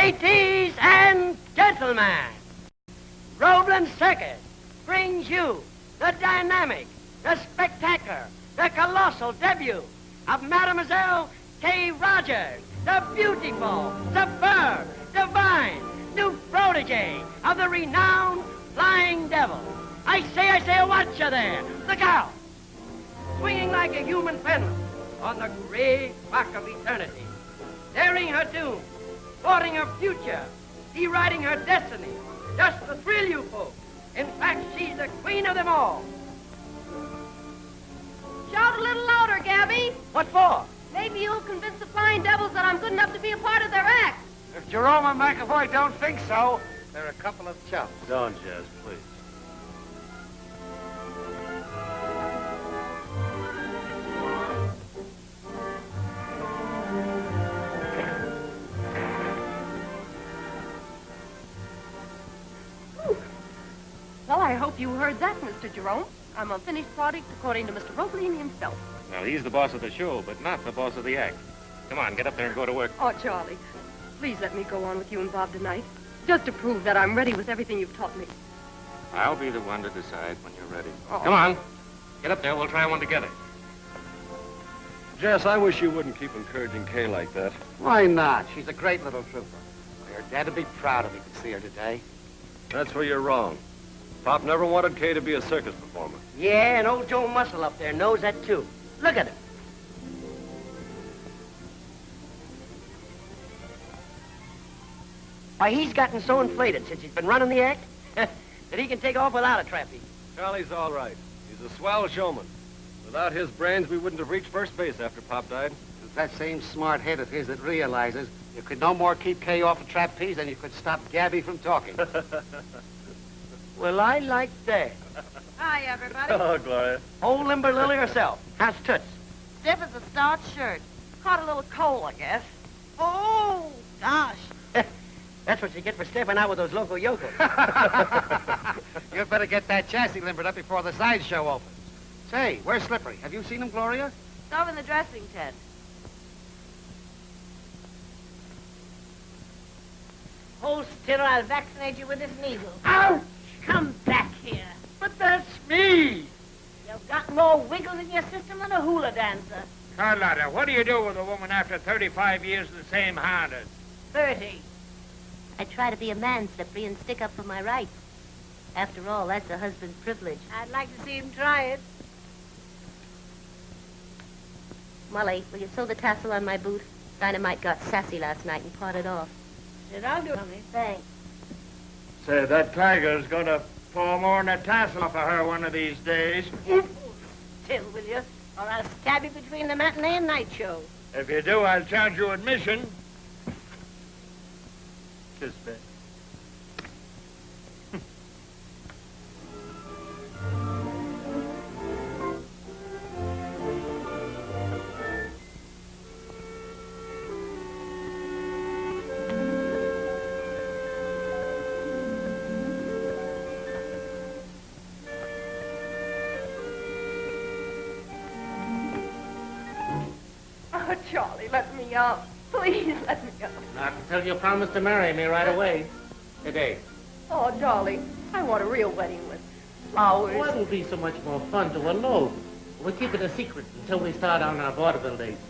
Ladies and gentlemen, Roebling Circus brings you the dynamic, the spectacular, the colossal debut of Mademoiselle Kay Rogers, the beautiful, superb, divine, new protege of the renowned Flying Devil. I say, watch her there. Look out! Swinging like a human pendulum on the great rock of eternity. Daring her doom, thwarting her future, deriding her destiny, just to thrill you folks. In fact, she's the queen of them all. Shout a little louder, Gabby. What for? Maybe you'll convince the Flying Devils that I'm good enough to be a part of their act. If Jerome and McAvoy don't think so, they're a couple of chumps. Don't, Jess, please. Well, I hope you heard that, Mr. Jerome. I'm a finished product according to Mr. Roebling himself. Well, he's the boss of the show, but not the boss of the act. Come on, get up there and go to work. Oh, Charlie, please let me go on with you and Bob tonight, just to prove that I'm ready with everything you've taught me. I'll be the one to decide when you're ready. Oh. Come on. Get up there. We'll try one together. Jess, I wish you wouldn't keep encouraging Kay like that. Why not? She's a great little trooper. Her dad would be proud if he could see her today. That's where you're wrong. Pop never wanted Kay to be a circus performer. Yeah, and old Joe Muscle up there knows that, too. Look at him. Why, he's gotten so inflated since he's been running the act that he can take off without a trapeze. Charlie's all right. He's a swell showman. Without his brains, we wouldn't have reached first base after Pop died. It's that same smart head of his that realizes you could no more keep Kay off a trapeze than you could stop Gabby from talking. Well, I like that. Hi, everybody. Oh, Gloria. Old Limber Lily herself. How's Toots? Stiff as a starched shirt. Caught a little cold, I guess. Oh, gosh. That's what you get for stepping out with those local yokels. You'd better get that chassis limbered up before the sideshow opens. Say, where's Slippery? Have you seen him, Gloria? It's over in the dressing tent. Hold still or I'll vaccinate you with this needle. Ouch! Come back here. But that's me! You've got more wiggles in your system than a hula dancer. Carlotta, what do you do with a woman after 35 years in the same harness? 30. I try to be a man, Slippery, and stick up for my rights. After all, that's a husband's privilege. I'd like to see him try it. Molly, will you sew the tassel on my boot? Dynamite got sassy last night and parted off. Said I'll do it, honey. Thanks. Say, that tiger's gonna pull more than a tassel off of her one of these days. Still, will you? Or I'll stab you between the matinee and night show. If you do, I'll charge you admission. Kiss me. Oh, Charlie, let me out. Please, let me out. Not until you promise to marry me right away. Today. Oh, darling, I want a real wedding with flowers. Well, it'll be so much more fun to elope. We'll keep it a secret until we start on our vaudeville dates.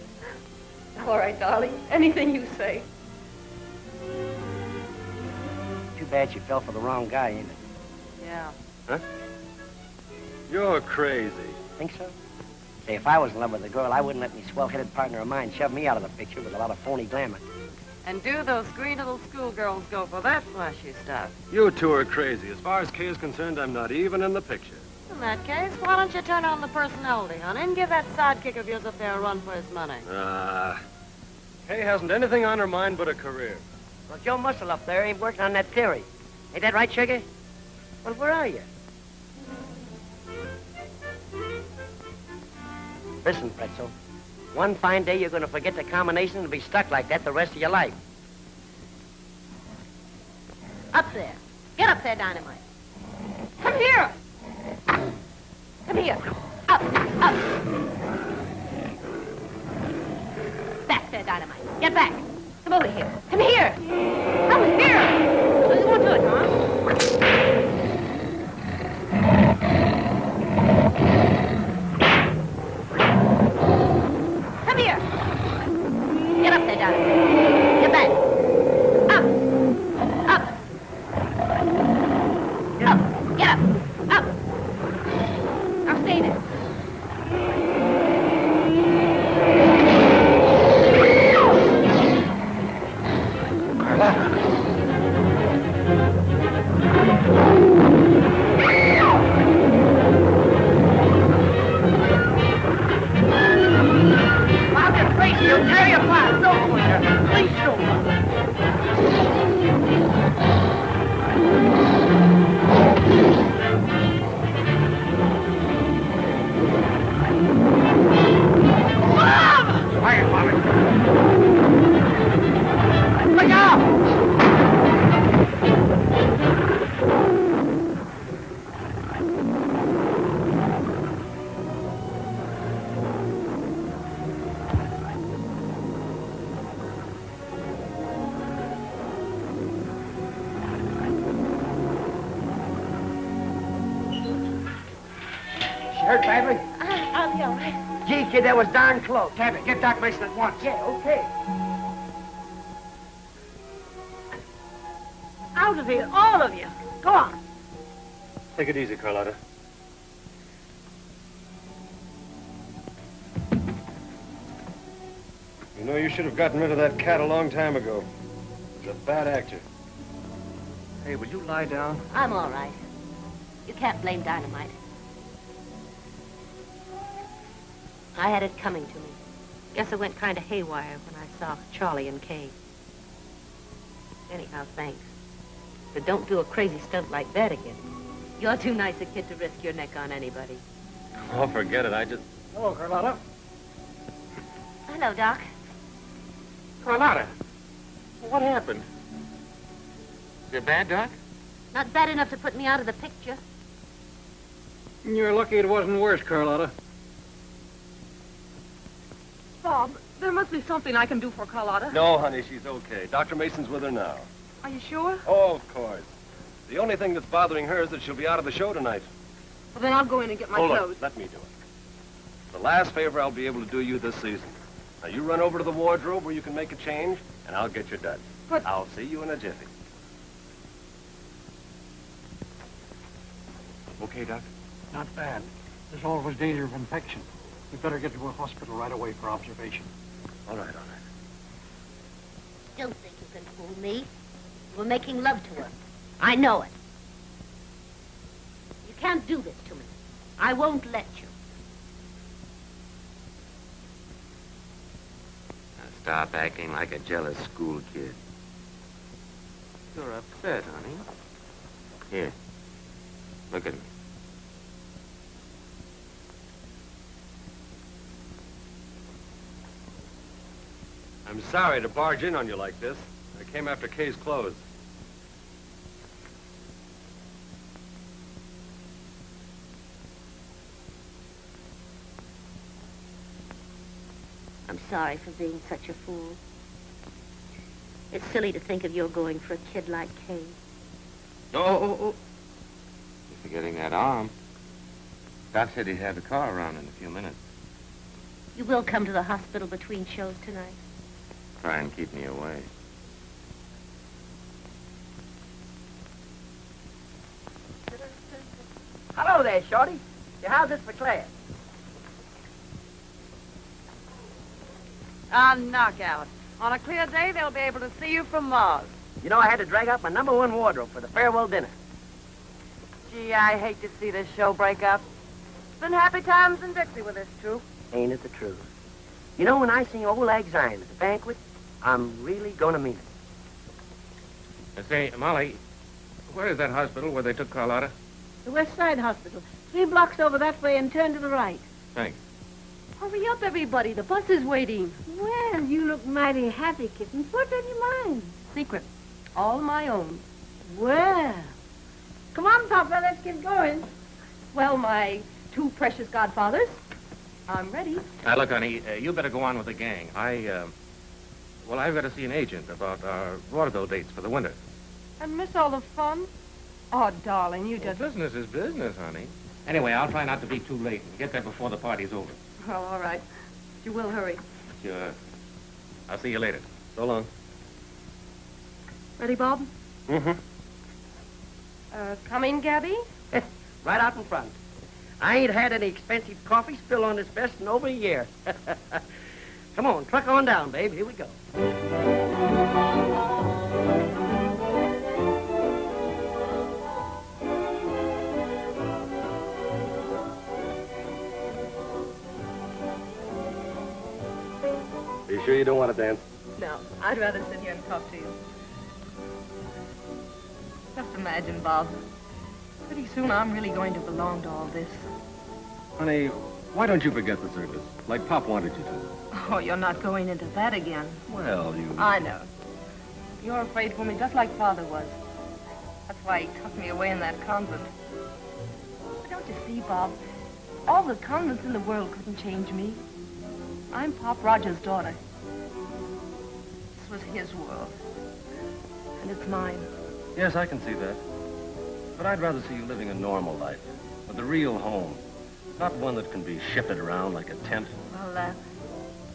All right, darling. Anything you say. Too bad she fell for the wrong guy, ain't it? Yeah. Huh? You're crazy. Think so? Say, if I was in love with a girl, I wouldn't let me swell-headed partner of mine shove me out of the picture with a lot of phony glamour. And do those green little schoolgirls go for that flashy stuff? You two are crazy. As far as Kay is concerned, I'm not even in the picture. In that case, why don't you turn on the personality, honey, and give that sidekick of yours up there a run for his money? Kay hasn't anything on her mind but a career. Well, Joe Muscle up there ain't working on that theory. Ain't that right, Sugar? Well, where are you? Listen, Pretzel. One fine day, you're going to forget the combination and be stuck like that the rest of your life. Up there. Get up there, Dynamite. Come here! Come here. Up, up. Back there, Dynamite. Get back. Come over here. Come here. Come here. So you won't do it, huh? Come here. Get up there, darling. Get back. Up. Up. Get up. Get up. Up. Now stay there. I'll get crazy. You'll tear your apart. It's over with you. Please don't. Quiet, Bobby. Look out! She hurt badly? I'll be all right. Gee, kid, that was darn close. Tabby, get Doc Mason at once. Yeah, okay. Out of here, all of you. Go on. Take it easy, Carlotta. You know, you should have gotten rid of that cat a long time ago. He's a bad actor. Hey, will you lie down? I'm all right. You can't blame Dynamite. I had it coming to me. Guess I went kind of haywire when I saw Charlie and Kay. Anyhow, thanks. But don't do a crazy stunt like that again. You're too nice a kid to risk your neck on anybody. Oh, forget it. I just... Hello, Carlotta. Hello, Doc. Carlotta, what happened? Is it bad, Doc? Not bad enough to put me out of the picture. You're lucky it wasn't worse, Carlotta. Bob, there must be something I can do for Carlotta. No, honey, she's okay. Dr. Mason's with her now. Are you sure? Oh, of course. The only thing that's bothering her is that she'll be out of the show tonight. Well, then I'll go in and get my Hold clothes. on, let me do it. The last favor I'll be able to do you this season. Now, you run over to the wardrobe where you can make a change, and I'll get your duds. But- I'll see you in a jiffy. Okay, Doc? Not bad. There's always danger of infection. We better get to a hospital right away for observation. All right, all right. Don't think you can fool me. You were making love to her. I know it. You can't do this to me. I won't let you. Now stop acting like a jealous school kid. You're upset, honey. Here, look at me. I'm sorry to barge in on you like this. I came after Kay's clothes. I'm sorry for being such a fool. It's silly to think of your going for a kid like Kay. Oh. You're forgetting that arm. Doc said he'd have the car around in a few minutes. You will come to the hospital between shows tonight. Try and keep me away. Hello there, Shorty. How's this for Claire? A knockout. On a clear day, they'll be able to see you from Mars. You know, I had to drag out my #1 wardrobe for the farewell dinner. Gee, I hate to see this show break up. It's been happy times in Dixie with this troupe. Ain't it the truth? You know, when I sing Old Lang Syne at the banquet, I'm really gonna mean it. Say, Molly, where is that hospital where they took Carlotta? The West Side Hospital. 3 blocks over that way and turn to the right. Thanks. Hurry up, everybody. The bus is waiting. Well, you look mighty happy, kitten. What's on your mind? Secret. All my own. Well, come on, Papa, let's get going. Well, my 2 precious godfathers, I'm ready. Now, look, honey, you better go on with the gang. Well, I've got to see an agent about our vaudeville dates for the winter. And miss all the fun? Oh, darling, you Well, just... business is business, honey. Anyway, I'll try not to be too late and get there before the party's over. Well, all right. You will hurry. Sure. I'll see you later. So long. Ready, Bob? Mm-hmm. Come in, Gabby? Right out in front. I ain't had any expensive coffee spilled on this vest in over a year. Come on, truck on down, babe. Here we go. Are you sure you don't want to dance? No, I'd rather sit here and talk to you. Just imagine, Bob. Pretty soon I'm really going to belong to all this. Honey, why don't you forget the circus, like Pop wanted you to? Oh, you're not going into that again. Well, you... I know. You're afraid for me just like Father was. That's why he tucked me away in that convent. But don't you see, Bob? All the convents in the world couldn't change me. I'm Pop Rogers' daughter. This was his world. And it's mine. Yes, I can see that. But I'd rather see you living a normal life, with a real home, not one that can be shifted around like a tent. Well,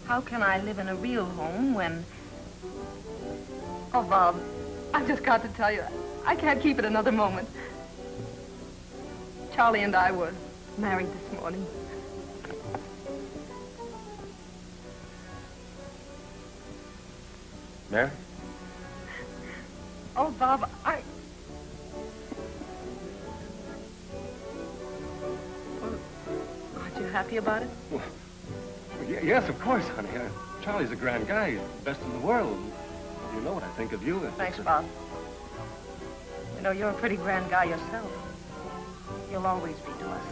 how can I live in a real home when... Oh, Bob, I've just got to tell you, I can't keep it another moment. Charlie and I were married this morning. Mary? Oh, Bob, Well, aren't you happy about it? Well, yes, of course, honey. Charlie's a grand guy. He's the best in the world. You know what I think of you. Thanks, Bob. You know, you're a pretty grand guy yourself. You'll always be to us.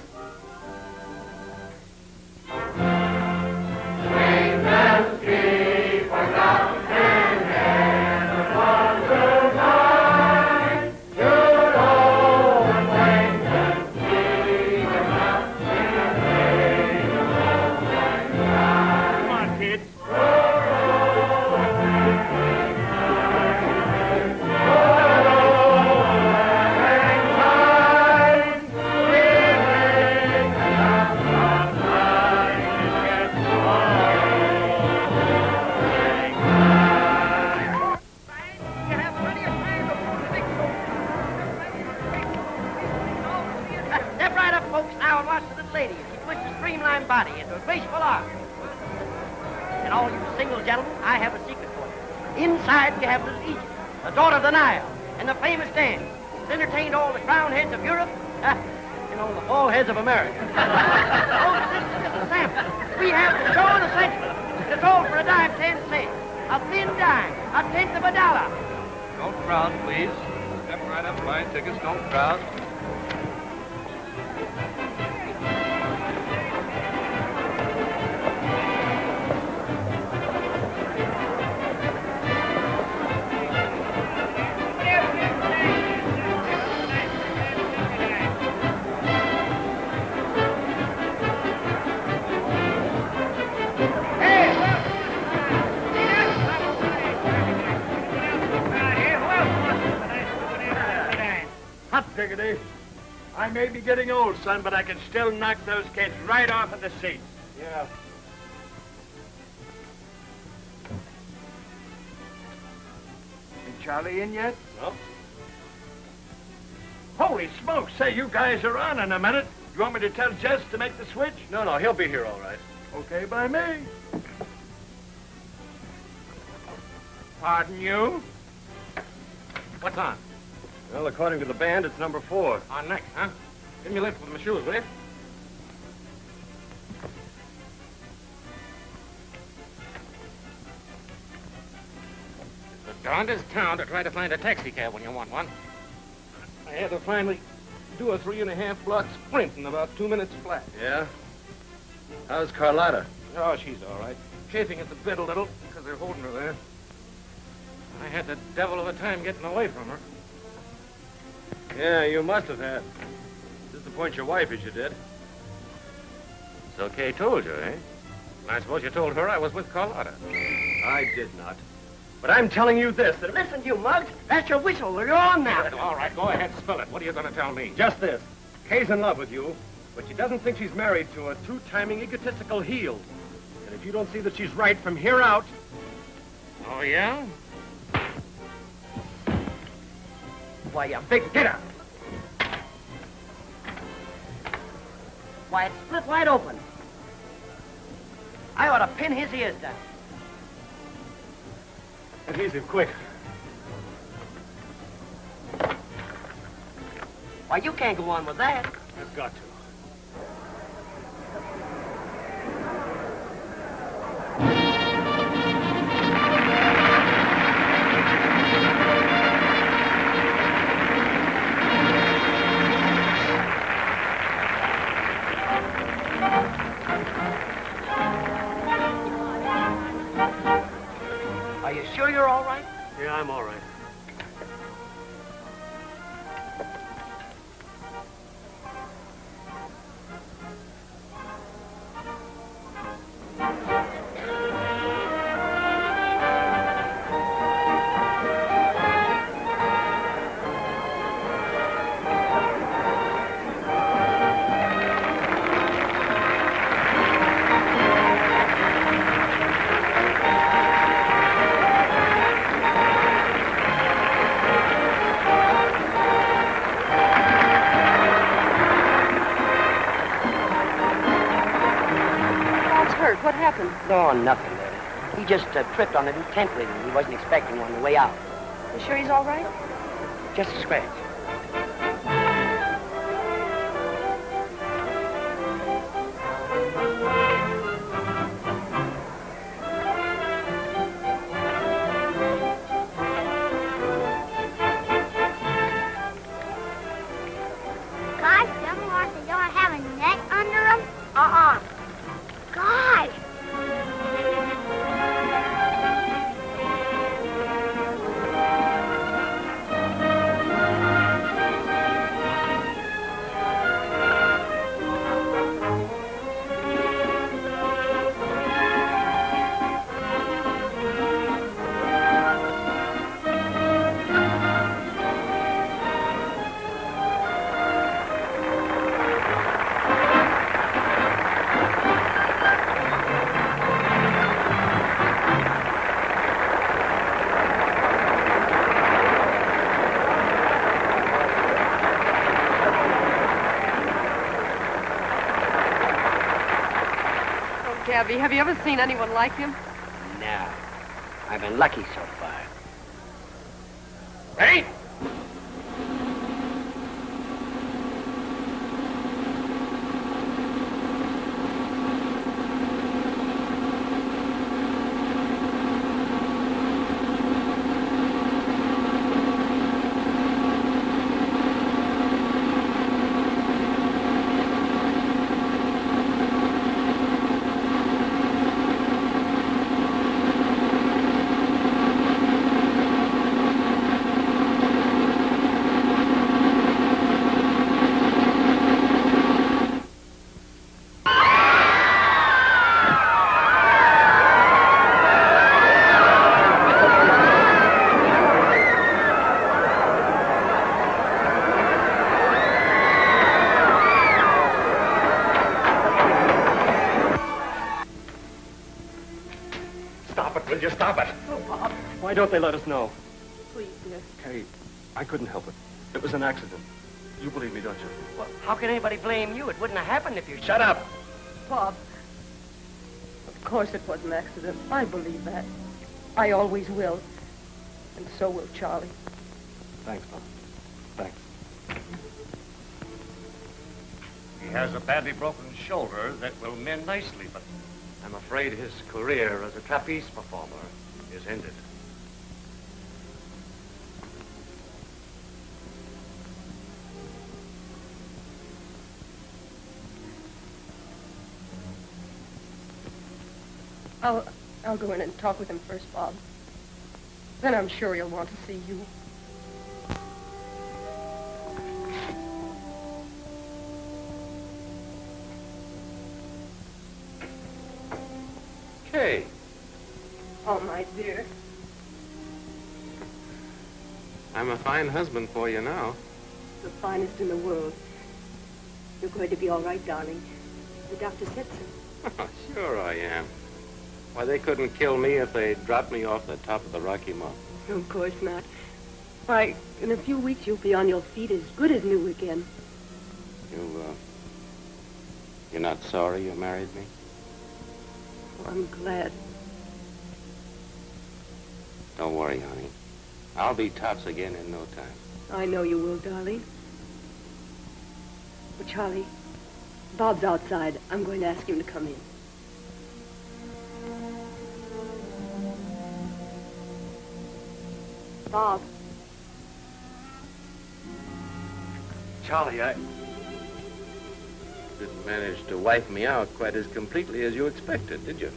Inside, you have little Egypt, the daughter of the Nile, and the famous dance. It's entertained all the crown heads of Europe, you know, the bald heads of America. Oh, this is just a sample. We have the show of the century. It's all for a dime, 10 cents. A thin dime, a tenth of a dollar. Don't crowd, please. Step right up, buy tickets, don't crowd. Diggity. I may be getting old, son, but I can still knock those kids right off of the seats. Yeah. Ain't Charlie in yet? No. Holy smokes, say, you guys are on in a minute. You want me to tell Jess to make the switch? No, he'll be here all right. Okay by me. Pardon you? What's on? Well, according to the band, it's number 4. On next, huh? Give me a lift with my shoes, will you? It's the darndest town to try to find a taxi cab when you want one. I had to finally do a 3.5 block sprint in about 2 minutes flat. Yeah? How's Carlotta? Oh, she's all right. Chafing at the bit a little because they're holding her there. I had the devil of a time getting away from her. Yeah, you must have had. Disappoint your wife as you did. So Kay told you, eh? I suppose you told her I was with Carlotta. I did not. But I'm telling you this, that... Listen, you mugs. That's your whistle. You're on now. All right, go ahead, spill it. What are you going to tell me? Just this. Kay's in love with you, but she doesn't think she's married to a two-timing egotistical heel. And if you don't see that she's right from here out... Oh, yeah? Why, you big getter. Why, it's split wide open. I ought to pin his ears down. Adhesive, quick. Why, you can't go on with that. I've got to. Are you sure you're all right? Yeah, I'm all right. What happened? No, nothing. He just tripped on a new tent ring. He wasn't expecting one on the way out. You sure he's all right? Just a scratch. Gosh, them horses don't have a neck under them. Gosh. Gabby, have you ever seen anyone like him? No. I've been lucky so far. Ready? Stop it, will you? Stop it. Oh, Bob. Why don't they let us know? Please, dear. Kay, I couldn't help it. It was an accident. You believe me, don't you? Well, how can anybody blame you? It wouldn't have happened if you... Shut up! Bob. Of course it was an accident. I believe that. I always will. And so will Charlie. Thanks, Bob. Thanks. He has a badly broken shoulder that will mend nicely, but I'm afraid his career as a trapeze performer is ended. I'll go in and talk with him first, Bob. Then I'm sure he'll want to see you. Kay. Oh, my dear. I'm a fine husband for you now. The finest in the world. You're going to be all right, darling. The doctor said so. Sure I am. Why, they couldn't kill me if they dropped me off the top of the Rocky Mountain. Of course not. Why, in a few weeks you'll be on your feet as good as new again. You're not sorry you married me? Oh, I'm glad. Don't worry, honey. I'll be tops again in no time. I know you will, darling. But Charlie, Bob's outside. I'm going to ask him to come in. Bob. Charlie, I... Didn't manage to wipe me out quite as completely as you expected, did you?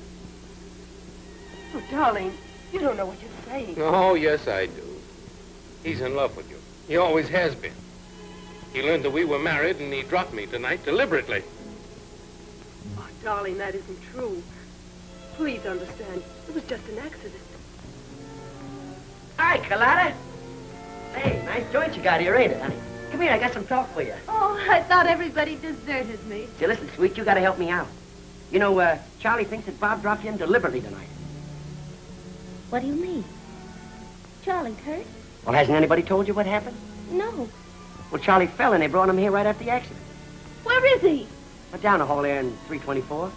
Oh, darling, you don't know what you're saying. Oh, yes, I do. He's in love with you. He always has been. He learned that we were married, and he dropped me tonight deliberately. Oh, darling, that isn't true. Please understand. It was just an accident. Hi, Carlotta. Hey, nice joint you got here, ain't it, honey? Come here, I got some talk for you. Oh, I thought everybody deserted me. See, listen, sweet, you gotta help me out. You know, Charlie thinks that Bob dropped you in deliberately tonight. What do you mean? Charlie hurt? Well, hasn't anybody told you what happened? No. Well, Charlie fell and they brought him here right after the accident. Where is he? But down the hall there in 324.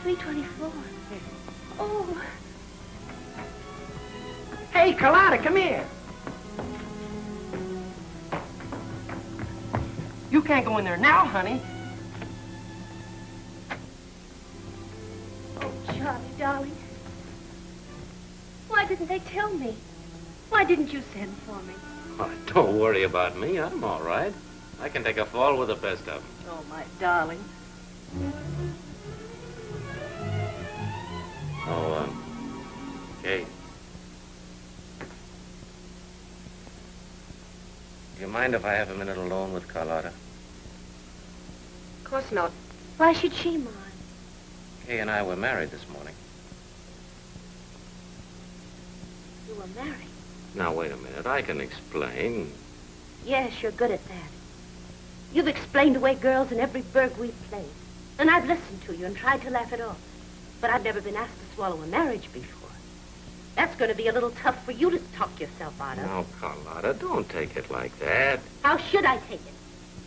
324. Oh. Hey, Carlotta, come here. You can't go in there now, honey. Oh, Charlie, darling. Why didn't they tell me? Why didn't you send for me? Oh, don't worry about me. I'm all right. I can take a fall with the best of them. Oh, my darling. Oh, Kate. Do you mind if I have a minute alone with Carlotta? Of course not. Why should she mind? Kay and I were married this morning. You were married? Now, wait a minute. I can explain. Yes, you're good at that. You've explained away girls in every burg we've played. And I've listened to you and tried to laugh it off. But I've never been asked to swallow a marriage before. That's going to be a little tough for you to talk yourself out of. Now, Carlotta, don't take it like that. How should I take it?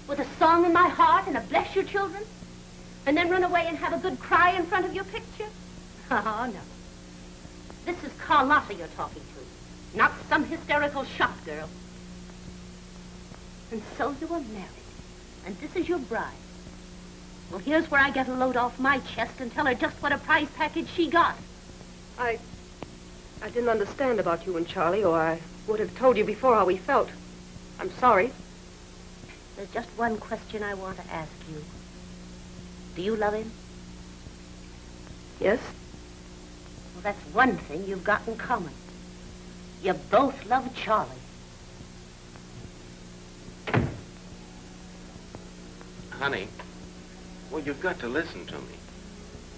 With a song in my heart and a bless your children? And then run away and have a good cry in front of your picture? Oh, no. This is Carlotta you're talking to, not some hysterical shop girl. And so you were married, and this is your bride. Well, here's where I get a load off my chest and tell her just what a prize package she got. I didn't understand about you and Charlie, or I would have told you before how we felt. I'm sorry. There's just one question I want to ask you. Do you love him? Yes. Well, that's one thing you've got in common. You both love Charlie. Honey, well, you've got to listen to me.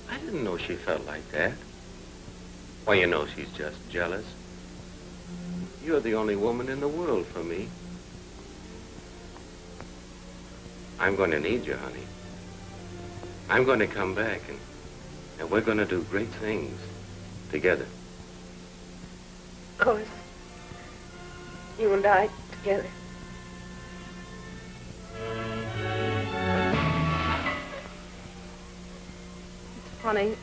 I didn't know she felt like that. Well, you know she's just jealous. You're the only woman in the world for me. I'm going to need you, honey. I'm going to come back, and we're going to do great things together. Of course. You and I together. It's funny.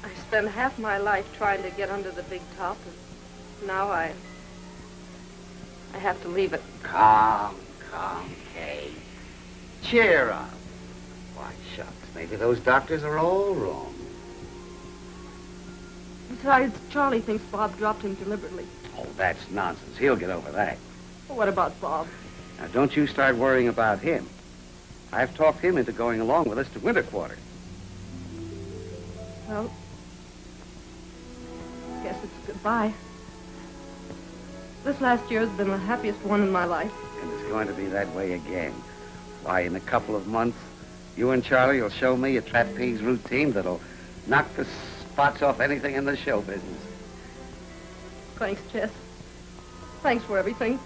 I spent half my life trying to get under the big top, and now I have to leave it. Calm, Kay. Cheer up. Why, shucks, maybe those doctors are all wrong. Besides, Charlie thinks Bob dropped him deliberately. Oh, that's nonsense. He'll get over that. Well, what about Bob? Now, don't you start worrying about him. I've talked him into going along with us to winter quarters. Well, I guess it's goodbye. This last year has been the happiest one in my life. And it's going to be that way again. Why, in a couple of months, you and Charlie will show me a trapeze routine that'll knock the spots off anything in the show business. Thanks, Jess. Thanks for everything.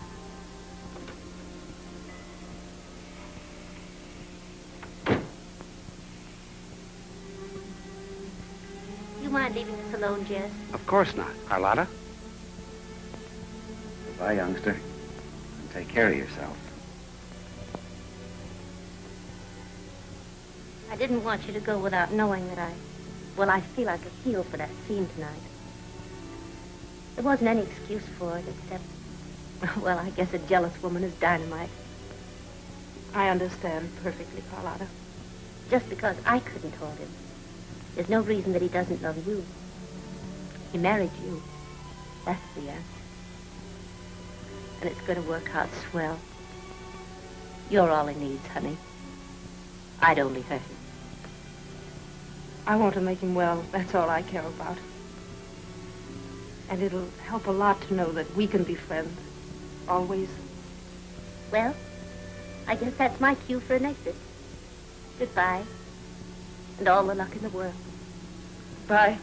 You mind leaving us alone, Jess? Of course not. Carlotta? Goodbye, youngster. And take care of yourself. I didn't want you to go without knowing that I feel like a heel for that scene tonight. There wasn't any excuse for it except, well, I guess a jealous woman is dynamite. I understand perfectly, Carlotta. Just because I couldn't hold him, there's no reason that he doesn't love you. He married you. That's the answer. And it's going to work out swell. You're all he needs, honey. I'd only hurt him. I want to make him well. That's all I care about. And it'll help a lot to know that we can be friends. Always. Well, I guess that's my cue for an exit. Goodbye. And all the luck in the world. Bye.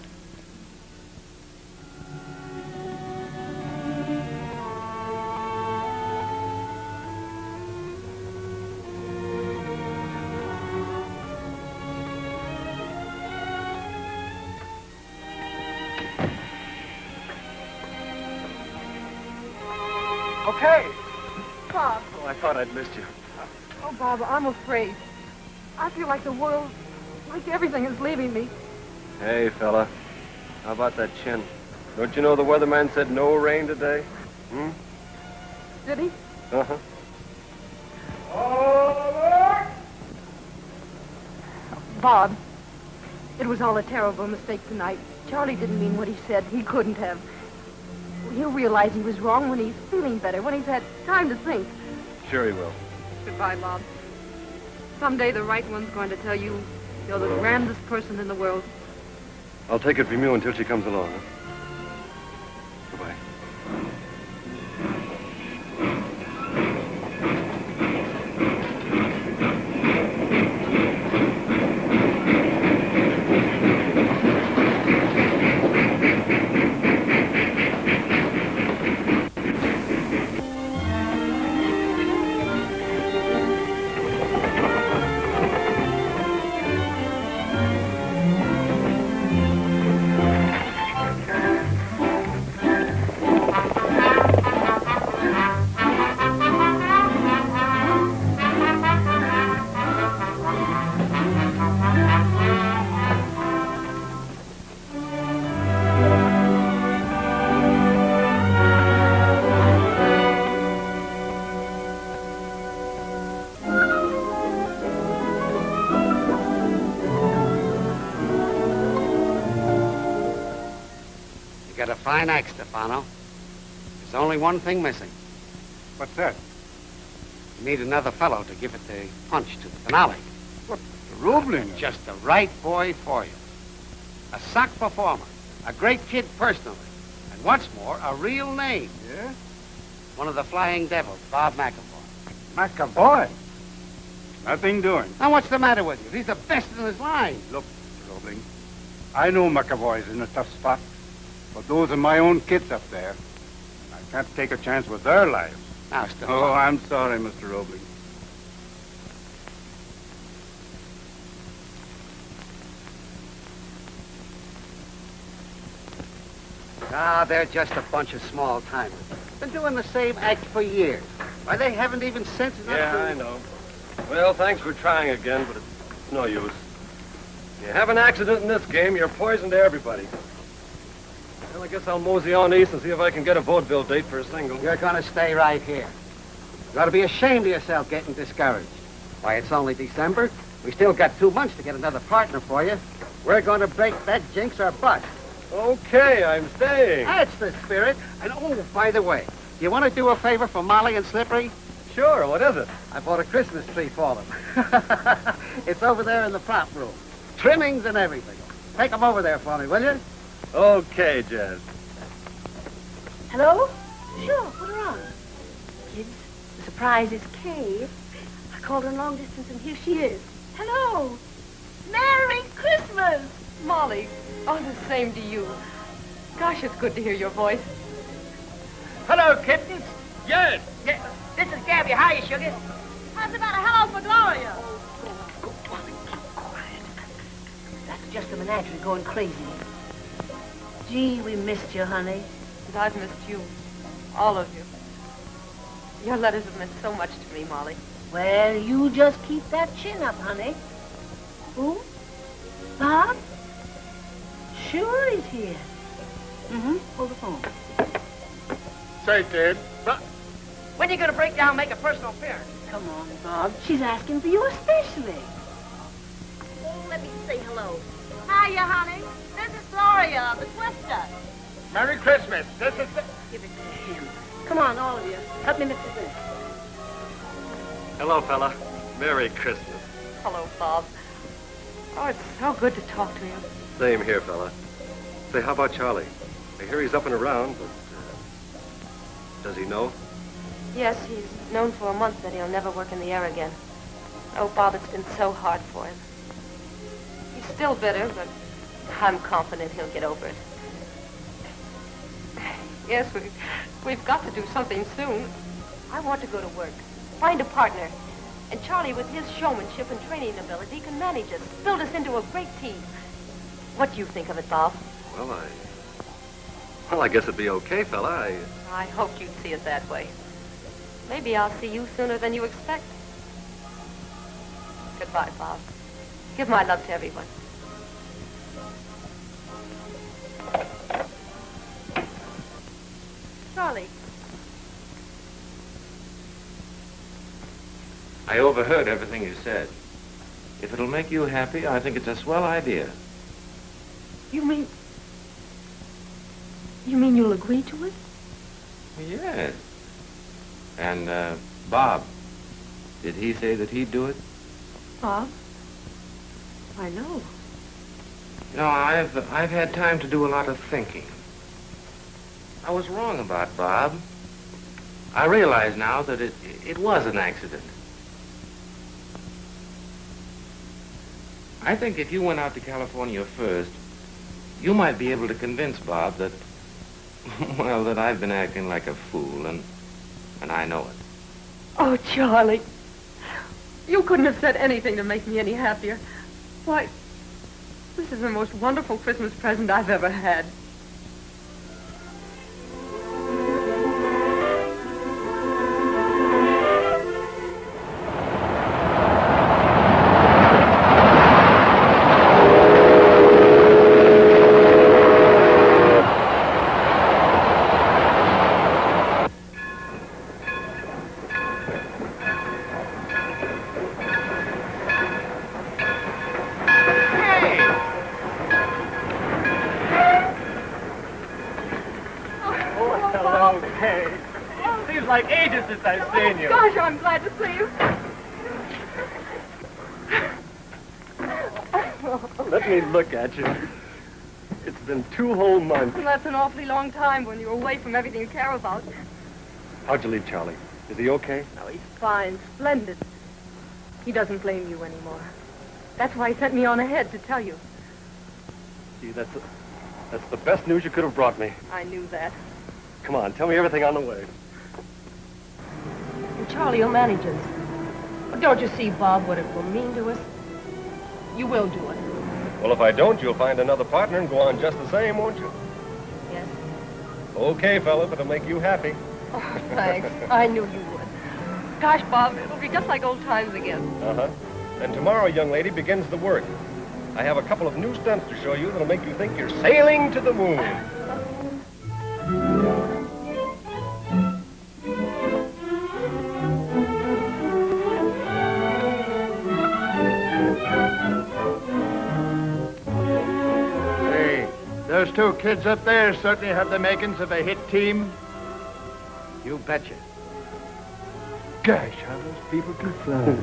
Okay. Bob. Oh, I thought I'd missed you. Oh, Bob, I'm afraid. I feel like the world, like everything is leaving me. Hey, fella. How about that chin? Don't you know the weatherman said no rain today? Hmm? Did he? Uh-huh. Bob, it was all a terrible mistake tonight. Charlie didn't mean what he said. He couldn't have. He'll realize he was wrong when he's feeling better, when he's had time to think. Sure he will. Goodbye, Bob. Someday the right one's going to tell you you're the grandest person in the world. I'll take it from you until she comes along, huh? Goodbye. Got a fine act, Stefano. There's only one thing missing. What's that? You need another fellow to give it the punch to the finale. What? Roebling? Just the right boy for you. A sock performer. A great kid personally. And what's more, a real name. Yeah? One of the Flying Devils, Bob McAvoy. McAvoy? Nothing doing. Now, what's the matter with you? He's the best in his line. Look, Mr. Roebling, I know McAvoy's in a tough spot. But those are my own kids up there. I can't take a chance with their lives. Now, Stefano. Oh, I'm sorry, Mr. Roebling. Ah, they're just a bunch of small timers. Been doing the same act for years. Why, they haven't even sense enough Yeah, to... I know. Well, thanks for trying again, but it's no use. You have an accident in this game, you're poison to everybody. Well, I guess I'll mosey on east and see if I can get a vaudeville date for a single. You're gonna stay right here. You ought to be ashamed of yourself getting discouraged. Why, it's only December. We still got 2 months to get another partner for you. We're going to break that jinx or bust. Okay, I'm staying. That's the spirit. And, oh, by the way, you want to do a favor for Molly and Slippery? Sure, what is it? I bought a Christmas tree for them. It's over there in the prop room. Trimmings and everything. Take them over there for me, will you? Okay, Jess. Hello? Sure, what's wrong? Kids, the surprise is Kay. I called her long distance and here she is. Hello! Merry Christmas! Molly, oh, the same to you. Gosh, it's good to hear your voice. Hello, kittens. Yes. This is Gabby. Hi, sugar. How's about a hello for Gloria? That's just the menagerie going crazy. Gee, we missed you, honey. And I've missed you. All of you. Your letters have meant so much to me, Molly. Well, you just keep that chin up, honey. Who? Bob? Sure he's here. Mm-hmm. Hold the phone. Say, Ted. When are you going to break down and make a personal appearance? Come on, Bob. She's asking for you especially. Oh, let me say hello. Hiya, honey. This is Gloria, the Twister. Merry Christmas. This is... Give it to him. Come on, all of you. Help me mix this. Hello, fella. Merry Christmas. Hello, Bob. Oh, it's so good to talk to you. Same here, fella. Say, how about Charlie? I hear he's up and around, but... does he know? Yes, he's known for a month that he'll never work in the air again. Oh, Bob, it's been so hard for him. He's still bitter, but I'm confident he'll get over it. Yes, we've got to do something soon. I want to go to work, find a partner. And Charlie, with his showmanship and training ability, can manage us, build us into a great team. What do you think of it, Bob? Well, I guess it'd be okay, fella. I hoped you'd see it that way. Maybe I'll see you sooner than you expect. Goodbye, Bob. Give my love to everyone. Charlie. I overheard everything you said. If it'll make you happy, I think it's a swell idea. You mean you'll agree to it? Yes. And, Bob, did he say that he'd do it? Bob? I know. You know, I've had time to do a lot of thinking. I was wrong about Bob. I realize now that it was an accident. I think if you went out to California first, you might be able to convince Bob that, well, that I've been acting like a fool, and I know it. Oh, Charlie. You couldn't have said anything to make me any happier. Why, this is the most wonderful Christmas present I've ever had. Like ages since I've seen you. Gosh, I'm glad to see you. Let me look at you. It's been 2 whole months. Well, that's an awfully long time when you're away from everything you care about. How'd you leave Charlie? Is he okay? Oh, he's fine, splendid. He doesn't blame you anymore. That's why he sent me on ahead to tell you. Gee, that's the best news you could have brought me. I knew that. Come on, tell me everything on the way. And Charlie will manage us. But don't you see, Bob, what it will mean to us? You will do it. Well, if I don't, you'll find another partner and go on just the same, won't you? Yes. Okay, fella, if it'll make you happy. Oh, thanks. I knew you would. Gosh, Bob, it'll be just like old times again. Uh-huh. And tomorrow, young lady, begins the work. I have a couple of new stunts to show you that'll make you think you're sailing to the moon. Those 2 kids up there certainly have the makings of a hit team. You betcha. Gosh, how those people can fly.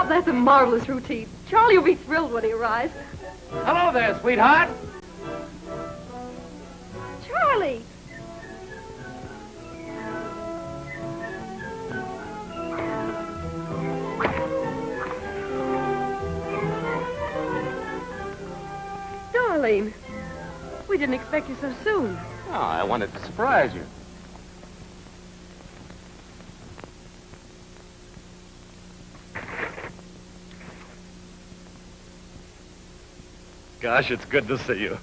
Bob, that's a marvelous routine. Charlie will be thrilled when he arrives. Hello there, sweetheart. Charlie! Darling, we didn't expect you so soon. Oh, I wanted to surprise you. Gosh, it's good to see you.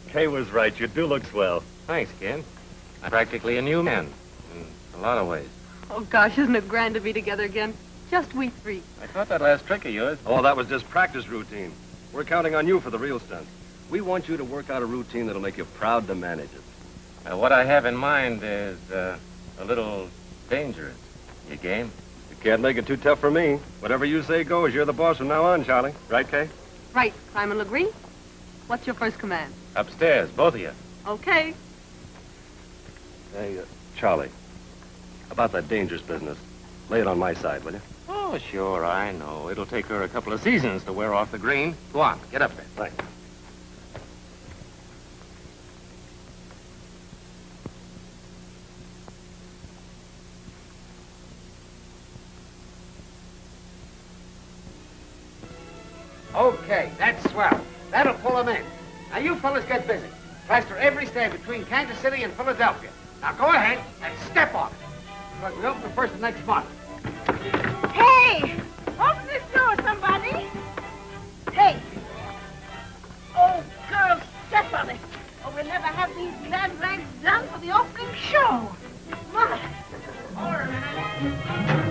Kay was right. You do look swell. Thanks, kid. I'm practically a new man in a lot of ways. Oh, gosh, isn't it grand to be together again? Just we three. I thought that last trick of yours. Oh, that was just practice routine. We're counting on you for the real stunts. We want you to work out a routine that'll make you proud to manage it. What I have in mind is a little dangerous. You game? You can't make it too tough for me. Whatever you say goes. You're the boss from now on, Charlie. Right, Kay? Right, Simon Legree. What's your first command? Upstairs, both of you. Okay. Hey, Charlie, about that dangerous business. Lay it on my side, will you? Oh, sure, I know. It'll take her a couple of seasons to wear off the green. Go on, get up there. Thanks. Okay, that's swell. That'll pull them in. Now, you fellas get busy. Plaster every stand between Kansas City and Philadelphia. Now, go ahead and step on it. Because we open the first of next month. Hey! Open this door, somebody! Hey! Oh, girls, step on it. Or we'll never have these glad rags done for the opening show. My! Hold on a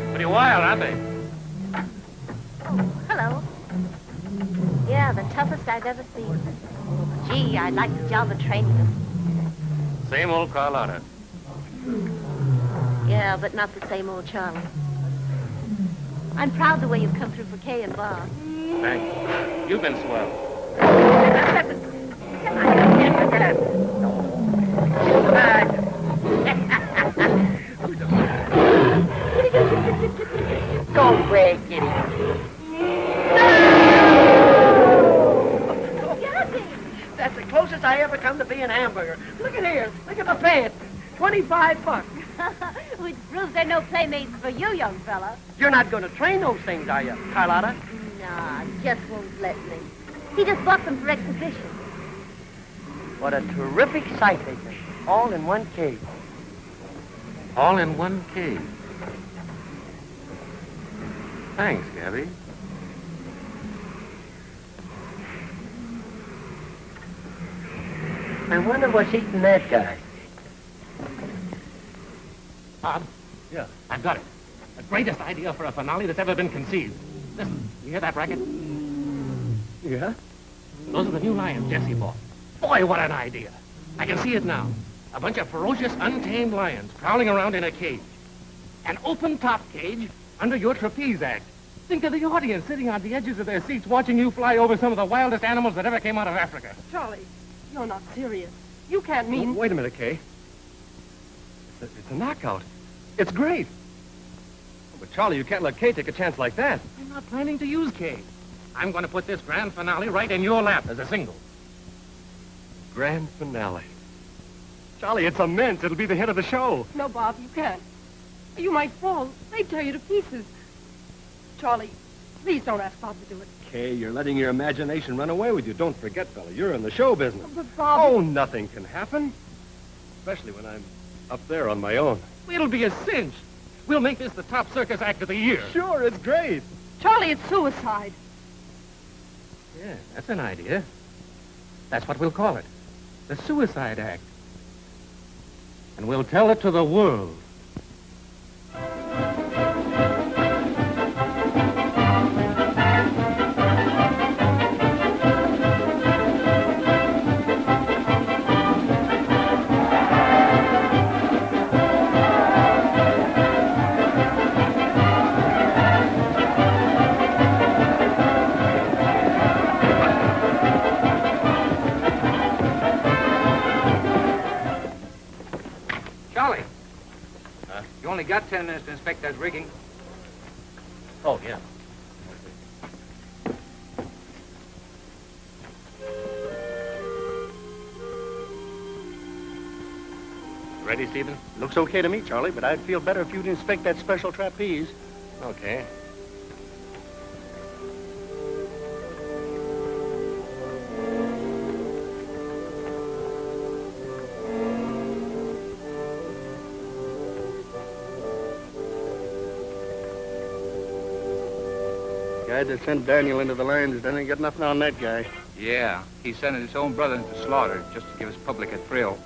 Pretty wild, aren't they? Hello. Yeah, the toughest I've ever seen. Gee, I'd like the job of training them. Same old Carlotta. Yeah, but not the same old Charlie. I'm proud the way you've come through for Kay and Bob. Thanks. You've been swell. Go away, kitty. That's the closest I ever come to being a hamburger. Look at here. Look at my pants. $25. Which proves there are no playmates for you, young fella. You're not going to train those things, are you, Carlotta? Nah, just won't let me. He just bought them for exhibition. What a terrific sight they make. All in one cage. All in one cage. Thanks, Gabby. I wonder what's eating that guy. Bob? Yeah? I've got it. The greatest idea for a finale that's ever been conceived. Listen, you hear that racket? Yeah? Those are the new lions Jesse bought. Boy, what an idea. I can see it now. A bunch of ferocious, untamed lions prowling around in a cage. An open-top cage under your trapeze act. Think of the audience sitting on the edges of their seats watching you fly over some of the wildest animals that ever came out of Africa. Charlie, you're not serious. You can't mean... Wait a minute, Kay. It's a knockout. It's great. But, Charlie, you can't let Kay take a chance like that. I'm not planning to use Kay. I'm going to put this grand finale right in your lap as a single. Grand finale. Charlie, it's immense. It'll be the hit of the show. No, Bob, you can't. You might fall. They'd tear you to pieces. Charlie, please don't ask Bob to do it. Kay, you're letting your imagination run away with you. Don't forget, fella, you're in the show business. But, Bob... Oh, nothing can happen. Especially when I'm up there on my own. It'll be a cinch. We'll make this the top circus act of the year. Sure, it's great. Charlie, it's suicide. Yeah, that's an idea. That's what we'll call it. The suicide act. And we'll tell it to the world. only got 10 minutes to inspect that rigging. Oh, yeah. Ready, Stephen? Looks okay to me, Charlie, but I'd feel better if you'd inspect that special trapeze. Okay. Guy that sent Daniel into the lines doesn't get nothing on that guy. Yeah, he sent his own brother into slaughter just to give his public a thrill.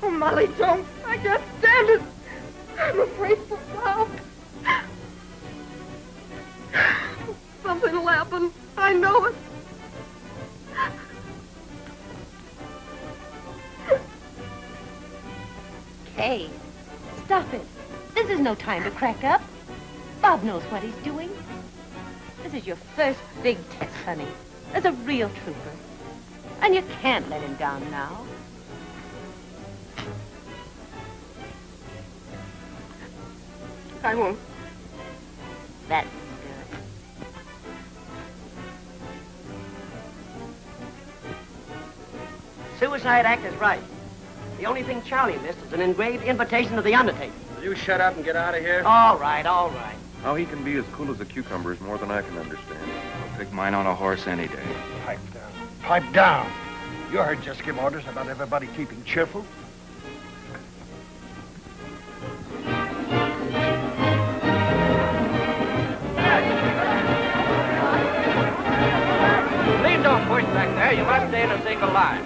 Oh, Molly, don't. I can't stand it. I'm afraid for Bob. Something will happen. I know it. Kay, stop it. This is no time to crack up. Bob knows what he's doing. This is your first big test, honey. As a real trooper. And you can't let him down now. I won't. That's good. Suicide Act is right. The only thing Charlie missed is an engraved invitation to the undertaking. Will you shut up and get out of here? All right, all right. How he can be as cool as a cucumber is more than I can understand. I'll take mine on a horse any day. Pipe down. Pipe down. You heard just give orders about everybody keeping cheerful. Please don't push back there. You must stay in a single line.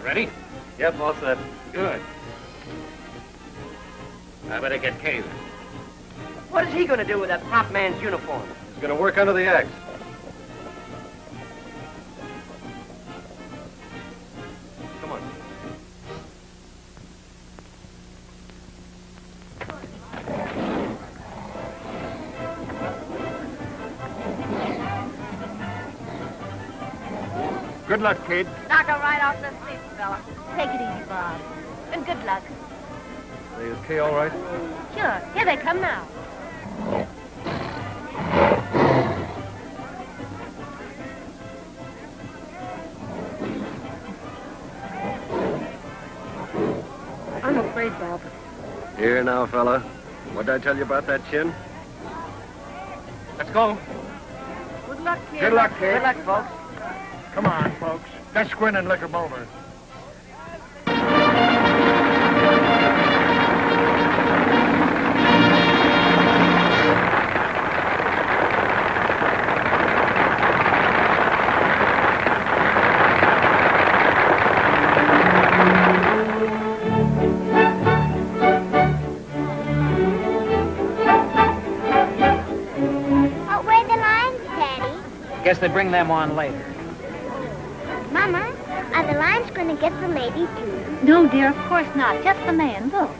Ready? Yep, all set. Good. I better get Kay then. What is he going to do with that prop man's uniform? He's going to work under the axe. Come on. Good luck, kid. Knock her right off the seat, fella. Take it easy, Bob. And good luck. Say, is Kay all right? Sure. Here they come now. I'm afraid, Bob. Here now, fella. What'd I tell you about that chin? Let's go. Good luck, kid. Good luck, kid. Good luck, folks. Come on, folks. Let's go in and look 'em over. Oh, where are the lines, Daddy? Guess they bring them on later. Mama, are the lines going to get the lady, too? No, dear, of course not. Just the man. Look.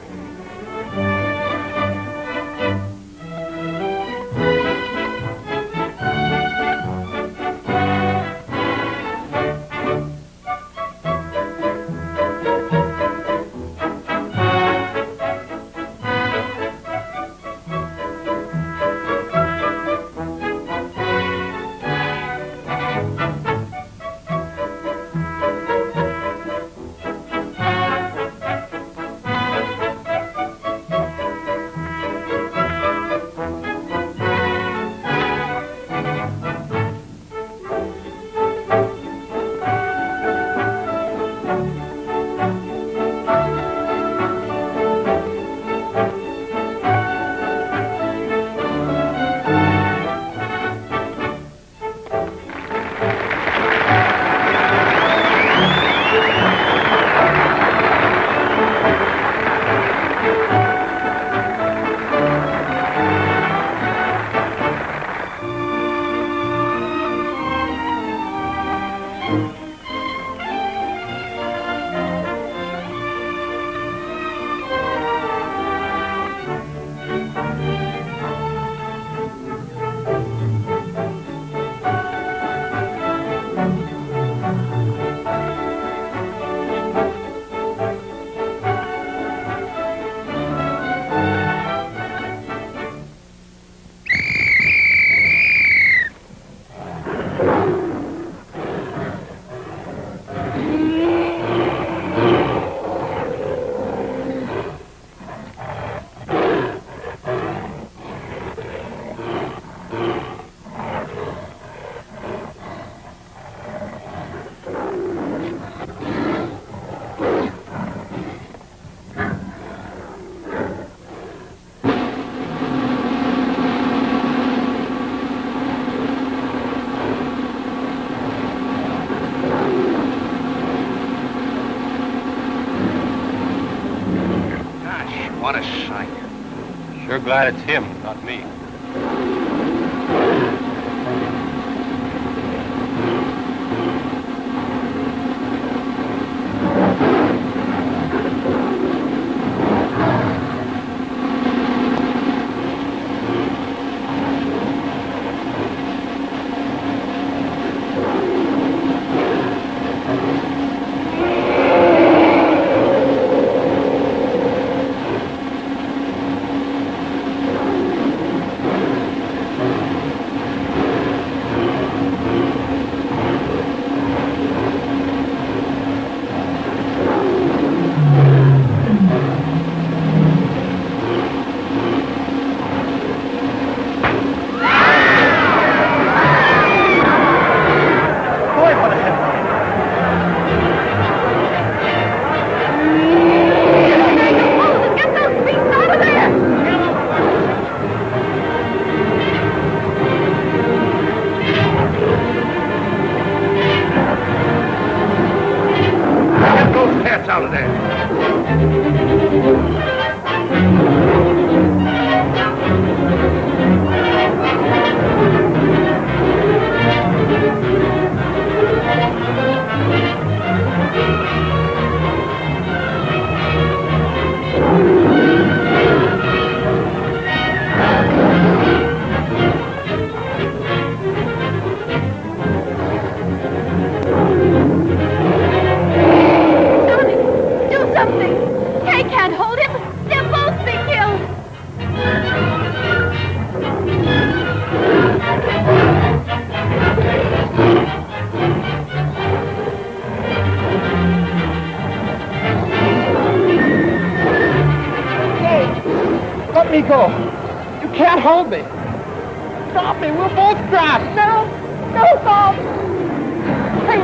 What a sight. Sure glad it's him, not me. Out of there. Let me go. You can't hold me. Stop me. We'll both crash. No. No, Bob. Hey,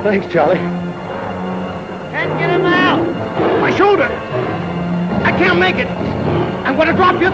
Thanks, Charlie. Can't get him out. My shoulder. I can't make it. I'm going to drop you.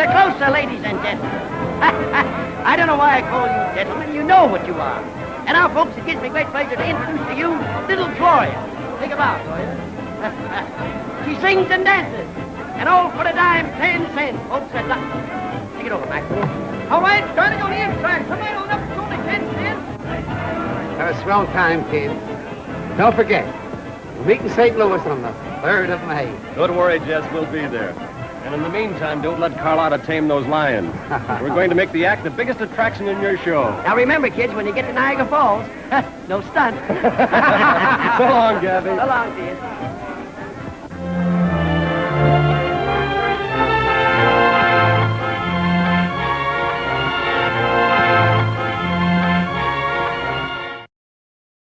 Closer, ladies and gentlemen. I don't know why I call you gentlemen. You know what you are. And now, folks, it gives me great pleasure to introduce to you little Gloria. Think about Gloria. She sings and dances. And all for a dime, 10 cents. Folks, that's up. Take it over, Max. All right, starting on the inside. Come right on up. It's only 10 cents. Have a swell time, kids. Don't forget, we'll meet in St. Louis on the 3rd of May. Don't worry, Jess. We'll be there. And in the meantime, don't let Carlotta tame those lions. We're going to make the act the biggest attraction in your show. Now remember, kids, when you get to Niagara Falls, no stunt. So long, Gabby. So long, dear.